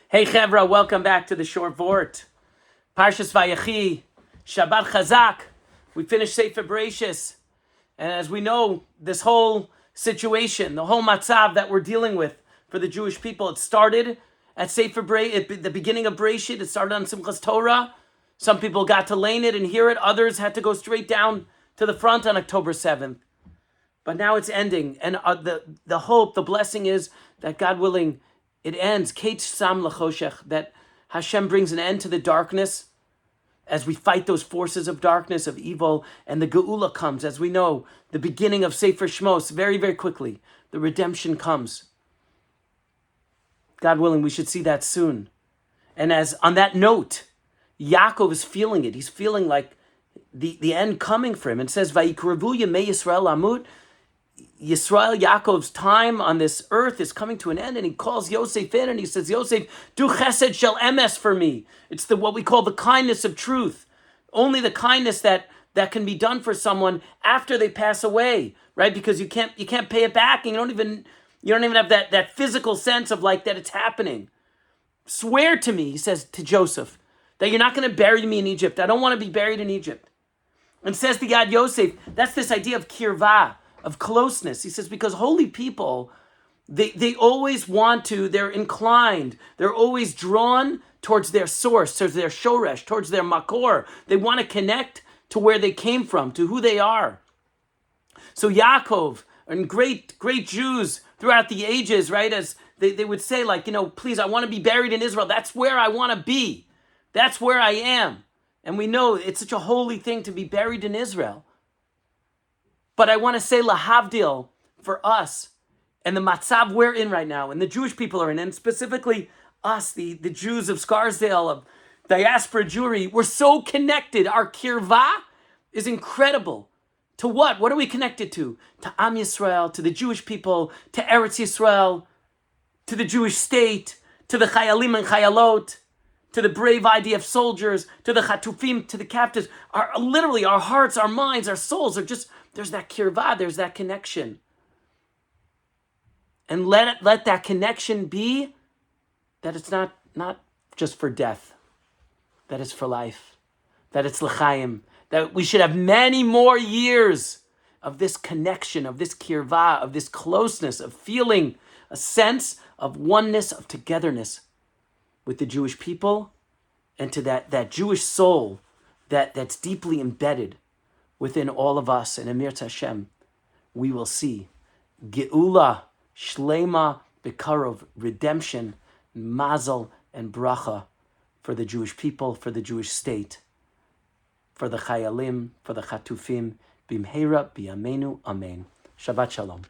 Hey Chevra, welcome back to the Short Vort. Parshas Vayechi, Shabbat Chazak. We finished Sefer Bereshis. And as we know, this whole situation, the whole matzav that we're dealing with for the Jewish people, it started at Sefer Bereshit, at the beginning of Bereshit. It started on Simchas Torah. Some people got to learn it and hear it. Others had to go straight down to the front on October 7th. But now it's ending. And the hope, the blessing is that, God willing, it ends. Kate Sam Lachoshech, that Hashem brings an end to the darkness as we fight those forces of darkness, of evil, and the Geula comes. As we know, the beginning of Sefer Shmos, very, very quickly, the redemption comes. God willing, we should see that soon. And as on that note, Yaakov is feeling it. He's feeling like the end coming for him. It says, Vayikrevu Yemei Yisrael Amut. Yisrael, Yaakov's time on this earth is coming to an end, and he calls Yosef in and he says, Yosef, do chesed shel emes for me. It's what we call the kindness of truth. Only the kindness that can be done for someone after they pass away, right? Because you can't pay it back, and you don't even have that physical sense of like that it's happening. Swear to me, he says to Joseph, that you're not going to bury me in Egypt. I don't want to be buried in Egypt. And says to God, Yosef, that's this idea of kirvah, of closeness. He says, because holy people, they always want to, they're inclined, they're always drawn towards their source, towards their shoresh, towards their makor. They want to connect to where they came from, to who they are. So Yaakov and great Jews throughout the ages, right, as they would say, like, please, I want to be buried in Israel. That's where I want to be. That's where I am. And we know it's such a holy thing to be buried in Israel. But I want to say lahavdil for us and the matzav we're in right now, and the Jewish people are in, and specifically us, the Jews of Scarsdale, of diaspora Jewry, we're so connected. Our kirvah is incredible. To what? What are we connected to? To Am Yisrael, to the Jewish people, to Eretz Yisrael, to the Jewish state, to the chayalim and chayalot, to the brave IDF soldiers, to the chatufim, to the captives. Literally, our hearts, our minds, our souls are just, there's that kirvah, there's that connection. And let that connection be that it's not just for death, that it's for life, that it's l'chaim, that we should have many more years of this connection, of this kirvah, of this closeness, of feeling a sense of oneness, of togetherness with the Jewish people, and to that Jewish soul that's deeply embedded within all of us. And Emir Hashem, we will see Geula, Shlema, Bekarov, redemption, Mazel, and Bracha for the Jewish people, for the Jewish state, for the Chayalim, for the Chatufim, Bimheira, B'Yameinu, Amen. Shabbat Shalom.